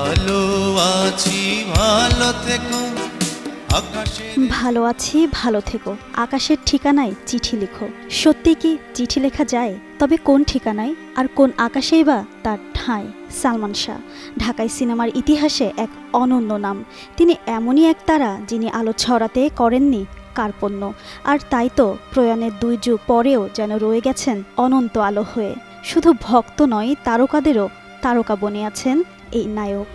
ভালো আছি, ভালো থেকো। আকাশের ঠিকানায় চিঠি লিখো। সত্যি কি চিঠি লেখা যায়? তবে কোন ঠিকানায় আর কোন আকাশেই বা তার ঠাঁই? সালমান শাহ ঢাকাই সিনেমার ইতিহাসে এক অনন্য নাম। তিনি এমনই এক তারা যিনি আলো ছড়াতে করেননি কার্পণ্য, আর তাই তো প্রয়াণের 2 যুগ পরেও যেন রয়ে গেছেন অনন্ত আলো হয়ে। শুধু ভক্ত নয়, তারকাদেরও তারকা বনে আছেন এই নায়ক।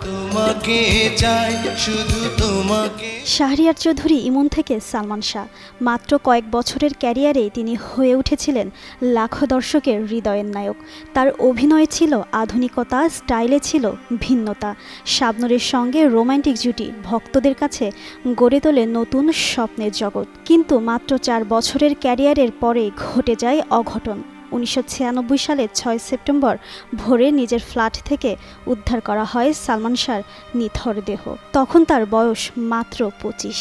শাহরিয়ার চৌধুরী ইমন থেকে সালমান শাহ, মাত্র কয়েক বছরের ক্যারিয়ারে তিনি হয়ে উঠেছিলেন লাখো দর্শকের হৃদয়ের নায়ক। তার অভিনয় ছিল আধুনিকতা, স্টাইলে ছিল ভিন্নতা। শাবনূরের সঙ্গে রোমান্টিক জুটি ভক্তদের কাছে গড়ে তোলে নতুন স্বপ্নের জগৎ। কিন্তু মাত্র 4 বছরের ক্যারিয়ারের পরে ঘটে যায় অঘটন। 1996 সালের 6 সেপ্টেম্বর ভোরে নিজের ফ্ল্যাট থেকে উদ্ধার করা হয় সালমান শাহর নিথর দেহ। তখন তার বয়স মাত্র 25।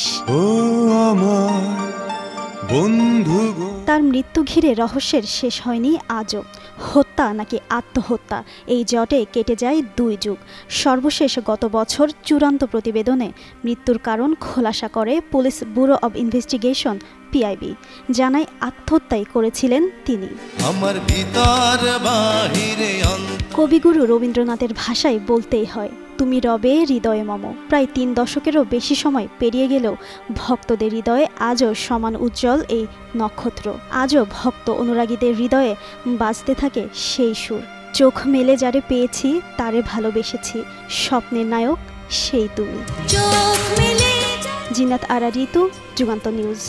তার মৃত্যু ঘিরে রহস্যের শেষ হয়নি আজও। হত্যা নাকি আত্মহত্যা, এই জটে কেটে যায় 2 যুগ। সর্বশেষ গত বছর চূড়ান্ত প্রতিবেদনে মৃত্যুর কারণ খোলাসা করে police bureau of investigation PIB। জানায় আত্মহত্যাই করেছিলেন তিনি। কবিগুরু রবীন্দ্রনাথের ভাষায় বলতেই হয়, তুমি রবে হৃদয়ে মম। প্রায় 3 দশকেরও বেশি সময় পেরিয়ে গেলেও ভক্তদের হৃদয়ে আজও সমান উজ্জ্বল এই নক্ষত্র। আজও ভক্ত অনুরাগীদের হৃদয়ে বাজতে থাকে সেই সুর, চোখ মেলে যারে পেয়েছি তারে ভালোবেসেছি, স্বপ্নের নায়ক সেই তুমি। জিনাত আরা ঋতু, যুগান্তর নিউজ।